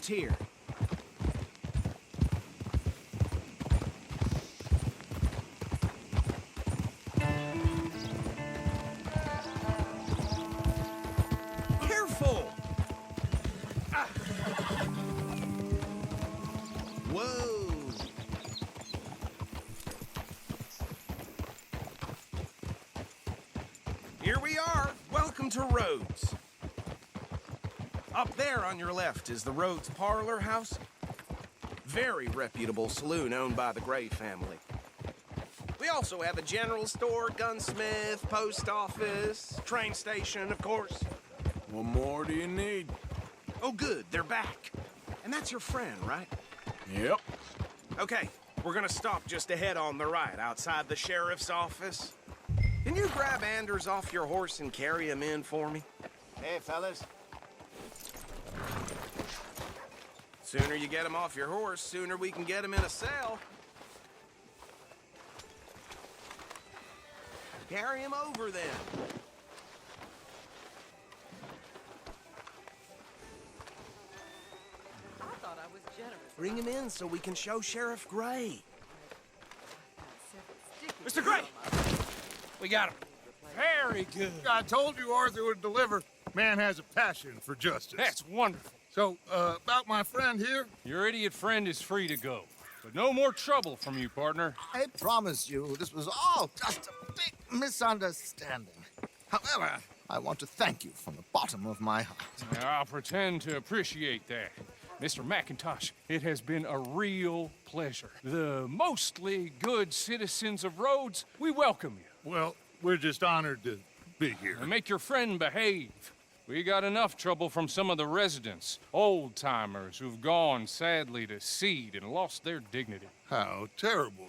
left here. Careful! Ah. Whoa! Here we are. Welcome to Rhodes. Up there on your left is the Rhodes Parlor House. Very reputable saloon owned by the Gray family. We also have a general store, gunsmith, post office, train station, of course. What more do you need? Oh, good, they're back. And that's your friend, right? Yep. Okay, we're gonna stop just ahead on the right, outside the sheriff's office. Can you grab Anders off your horse and carry him in for me? Hey, fellas. Sooner you get him off your horse, sooner we can get him in a cell. Carry him over, then. I thought I was generous. Bring him in so we can show Sheriff Gray. Mr. Gray! We got him. Very good. I told you Arthur would deliver. Man has a passion for justice. That's wonderful. So, about my friend here? Your idiot friend is free to go. But no more trouble from you, partner. I promise you this was all just a big misunderstanding. However, I want to thank you from the bottom of my heart. I'll pretend to appreciate that. Mr. McIntosh, it has been a real pleasure. The mostly good citizens of Rhodes, we welcome you. Well, we're just honored to be here. And make your friend behave. We got enough trouble from some of the residents, old-timers who've gone, sadly, to seed and lost their dignity. How terrible.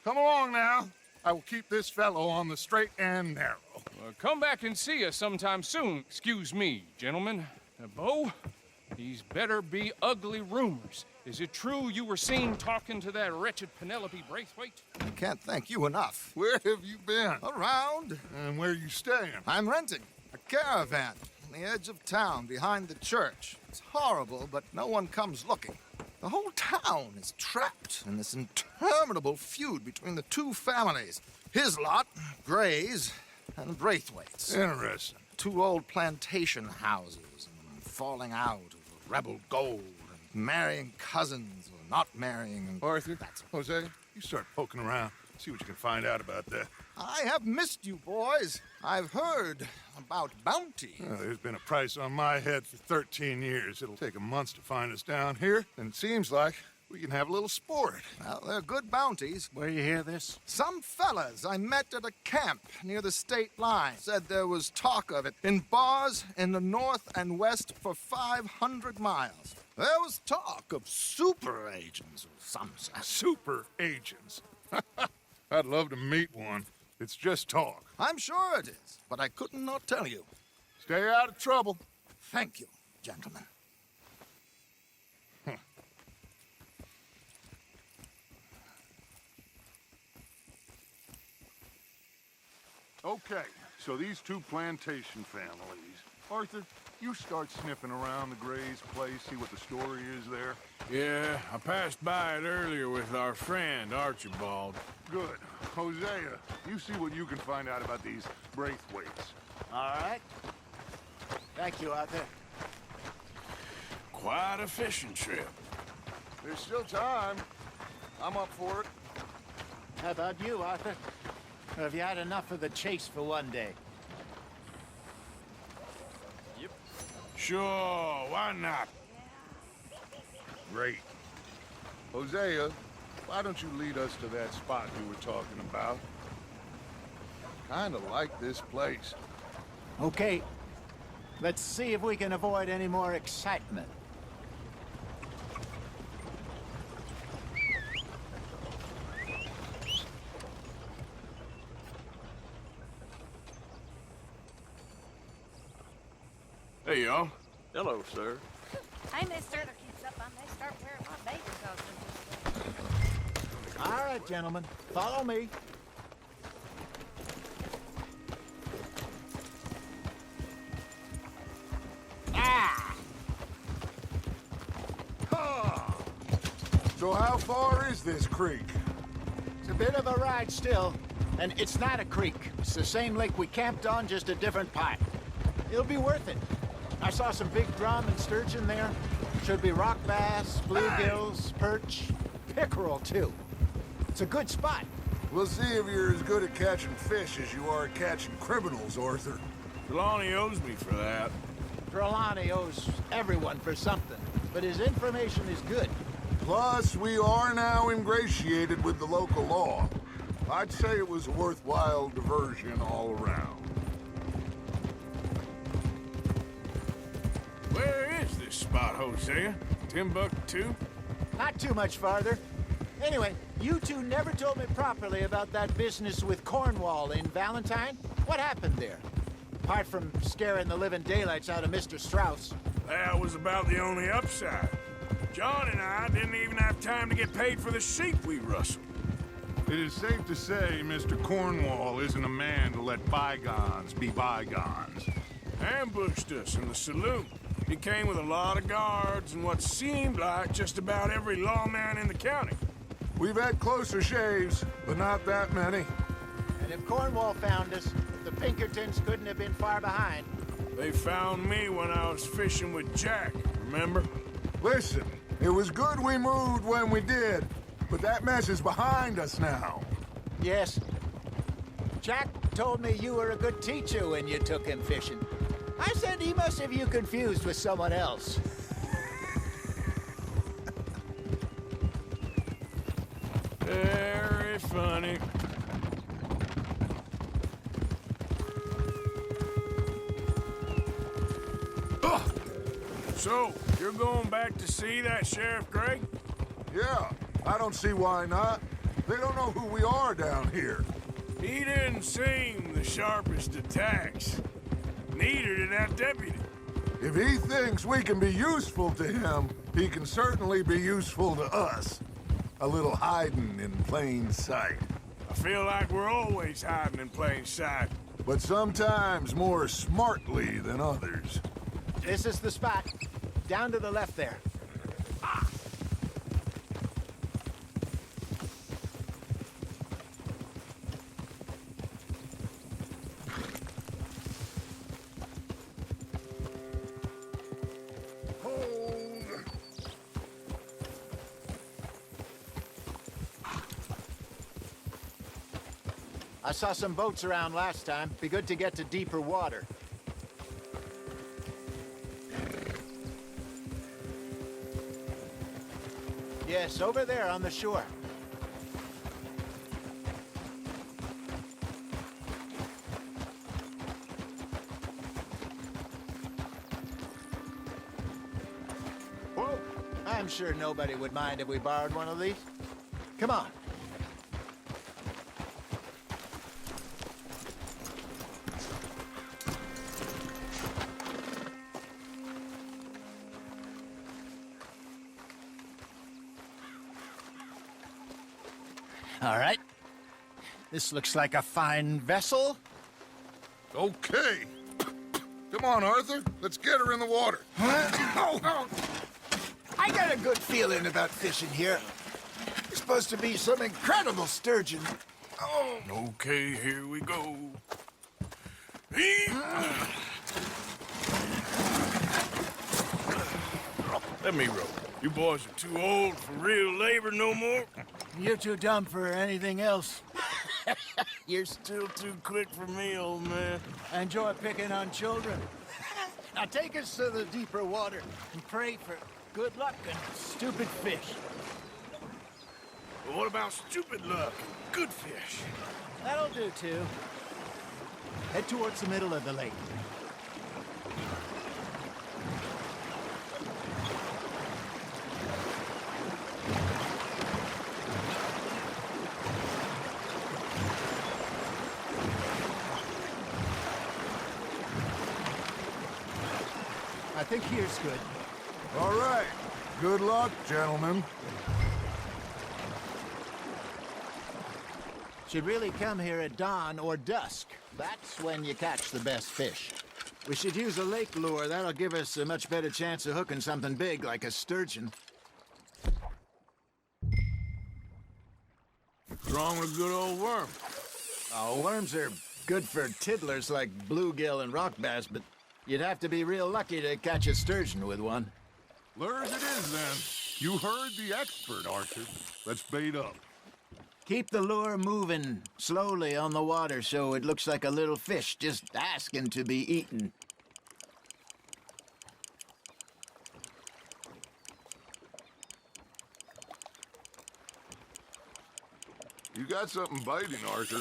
Come along now. I will keep this fellow on the straight and narrow. Come back and see us sometime soon. Excuse me, gentlemen. Bo, these better be ugly rumors. Is it true you were seen talking to that wretched Penelope Braithwaite? I can't thank you enough. Where have you been? Around. And where you staying? I'm renting a caravan on the edge of town behind the church. It's horrible, but no one comes looking. The whole town is trapped in this interminable feud between the two families. His lot, Gray's, and Braithwaite's. Interesting. Two old plantation houses, and falling out over rebel gold, and marrying cousins or not marrying. And Arthur, Jose, you start poking around. See what you can find out about that. I have missed you, boys. I've heard about bounty. There's been a price on my head for 13 years. It'll take a month to find us down here, and it seems like we can have a little sport. Well, they're good bounties. Where you hear this? Some fellas I met at a camp near the state line said there was talk of it in bars in the north and west for 500 miles. There was talk of super agents of some sort. Super agents. I'd love to meet one. It's just talk. I'm sure it is, but I couldn't not tell you. Stay out of trouble. Thank you, gentlemen. Okay, so these two plantation families. Arthur, you start sniffing around the Gray's place, see what the story is there. Yeah, I passed by it earlier with our friend, Archibald. Good. Hosea, you see what you can find out about these Braithwaites. All right. Thank you, Arthur. Quite a fishing trip. There's still time. I'm up for it. How about you, Arthur? Or have you had enough of the chase for one day? Sure, why not? Great. Hosea, why don't you lead us to that spot you were talking about? Kinda like this place. Okay. Let's see if we can avoid any more excitement. Hey, y'all. Hello, sir. Hey, mister. Keeps up, I may start wearing my bathing costume. All right, gentlemen. Follow me. So how far is this creek? It's a bit of a ride still, and it's not a creek. It's the same lake we camped on, just a different part. It'll be worth it. I saw some big drum and sturgeon there. Should be rock bass, bluegills, perch, pickerel too. It's a good spot. We'll see if you're as good at catching fish as you are at catching criminals, Arthur. Trelawney owes me for that. Trelawney owes everyone for something, but his information is good. Plus, we are now ingratiated with the local law. I'd say it was a worthwhile diversion all around. Where is this spot, Hosea? Timbuktu? Not too much farther. Anyway, you two never told me properly about that business with Cornwall in Valentine. What happened there? Apart from scaring the living daylights out of Mr. Strauss. That was about the only upside. John and I didn't even have time to get paid for the sheep we rustled. It is safe to say Mr. Cornwall isn't a man to let bygones be bygones. Ambushed us in the saloon. He came with a lot of guards and what seemed like just about every lawman in the county. We've had closer shaves, but not that many. And if Cornwall found us, the Pinkertons couldn't have been far behind. They found me when I was fishing with Jack, remember? Listen, it was good we moved when we did, but that mess is behind us now. Yes. Jack told me you were a good teacher when you took him fishing. I said he must have you confused with someone else. Very funny. So, you're going back to see that Sheriff Gray? Yeah, I don't see why not. They don't know who we are down here. He didn't seem the sharpest attacks. Neither did that deputy. If he thinks we can be useful to him, he can certainly be useful to us. A little hiding in plain sight. I feel like we're always hiding in plain sight. But sometimes more smartly than others. This is the spot. Down to the left there. I saw some boats around last time. Be good to get to deeper water. Yes, over there on the shore. Whoa! I'm sure nobody would mind if we borrowed one of these. Come on. All right. This looks like a fine vessel. Okay. Come on, Arthur. Let's get her in the water. I got a good feeling about fishing here. There's supposed to be some incredible sturgeon. Oh. Okay, here we go. Let me row. You boys are too old for real labor no more. You're too dumb for anything else. You're still too quick for me, old man. I enjoy picking on children. Now take us to the deeper water and pray for good luck and stupid fish. But what about stupid luck and good fish? That'll do, too. Head towards the middle of the lake. I think here's good. All right. Good luck, gentlemen. Should really come here at dawn or dusk. That's when you catch the best fish. We should use a lake lure. That'll give us a much better chance of hooking something big like a sturgeon. What's wrong with a good old worm? Oh, worms are good for tiddlers like bluegill and rock bass, but you'd have to be real lucky to catch a sturgeon with one. Lures it is, then. You heard the expert, Arthur. Let's bait up. Keep the lure moving slowly on the water so it looks like a little fish just asking to be eaten. You got something biting, Arthur.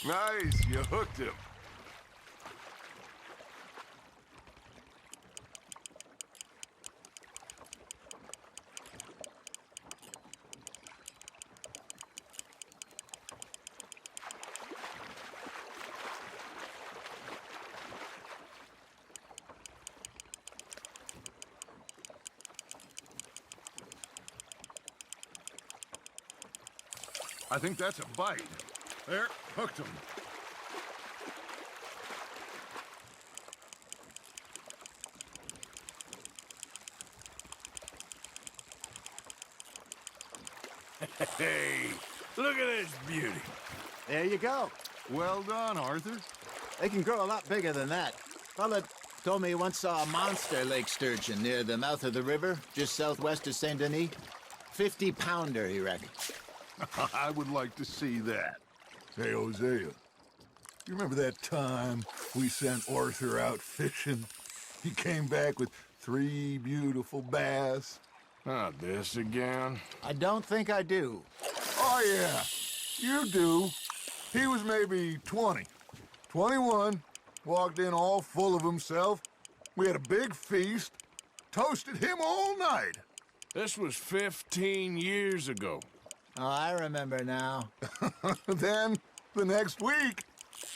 Nice, you hooked him. I think that's a bite. There, hooked him. Hey, look at this beauty. There you go. Well done, Arthur. They can grow a lot bigger than that. Fella told me he once saw a monster lake sturgeon near the mouth of the river, just southwest of Saint Denis. 50-pounder, he reckons. I would like to see that. Hey, Hosea, you remember that time we sent Arthur out fishing? He came back with 3 beautiful bass. Not this again. I don't think I do. Oh, yeah, you do. He was maybe 20, 21, walked in all full of himself. We had a big feast, toasted him all night. This was 15 years ago. Oh, I remember now. Then, the next week,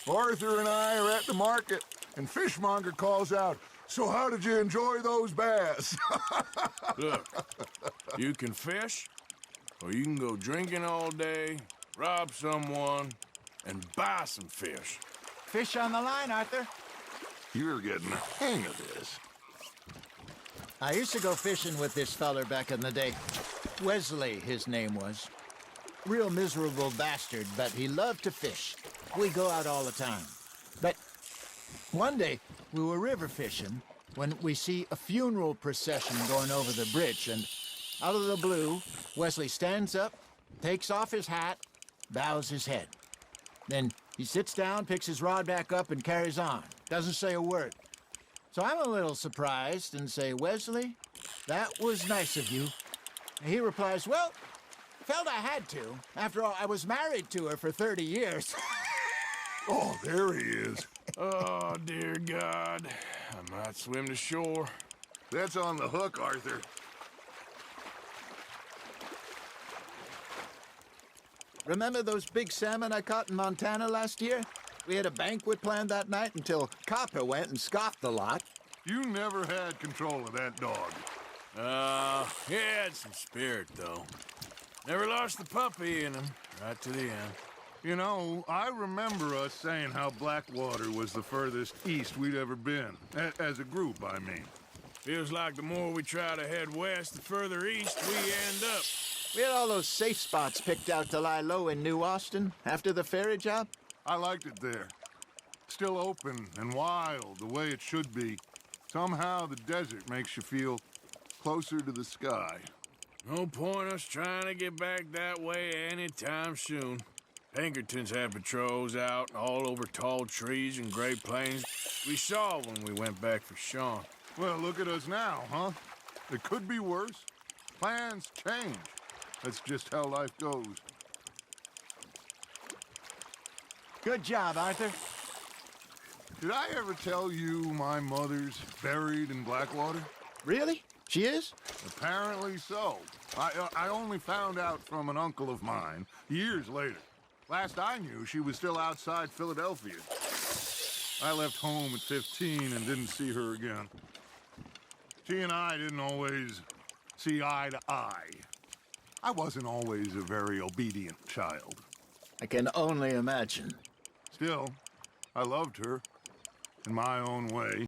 Arthur and I are at the market, and Fishmonger calls out, "So how did you enjoy those bass?" Look, you can fish, or you can go drinking all day, rob someone, and buy some fish. Fish on the line, Arthur. You're getting the hang of this. I used to go fishing with this feller back in the day. Wesley, his name was. Real miserable bastard, but he loved to fish. We go out all the time. But one day, we were river fishing when we see a funeral procession going over the bridge, and out of the blue, Wesley stands up, takes off his hat, bows his head. Then he sits down, picks his rod back up, and carries on. Doesn't say a word. So I'm a little surprised and say, "Wesley, that was nice of you." And he replies, "Well, felt I had to. After all, I was married to her for 30 years. Oh, there he is. Oh, dear God. I might swim to shore. That's on the hook, Arthur. Remember those big salmon I caught in Montana last year? We had a banquet planned that night until Copper went and scoffed the lot. You never had control of that dog. He had some spirit, though. Never lost the puppy in him, right to the end. You know, I remember us saying how Blackwater was the furthest east we'd ever been. As a group, I mean. Feels like the more we try to head west, the further east we end up. We had all those safe spots picked out to lie low in New Austin after the ferry job. I liked it there. Still open and wild, the way it should be. Somehow the desert makes you feel closer to the sky. No point us trying to get back that way anytime soon. Pinkertons had patrols out all over tall trees and Great Plains. We saw when we went back for Sean. Well, look at us now, huh? It could be worse. Plans change. That's just how life goes. Good job, Arthur. Did I ever tell you my mother's buried in Blackwater? Really? She is? Apparently so. I only found out from an uncle of mine years later. Last I knew, she was still outside Philadelphia. I left home at 15 and didn't see her again. She and I didn't always see eye to eye. I wasn't always a very obedient child. I can only imagine. Still, I loved her in my own way.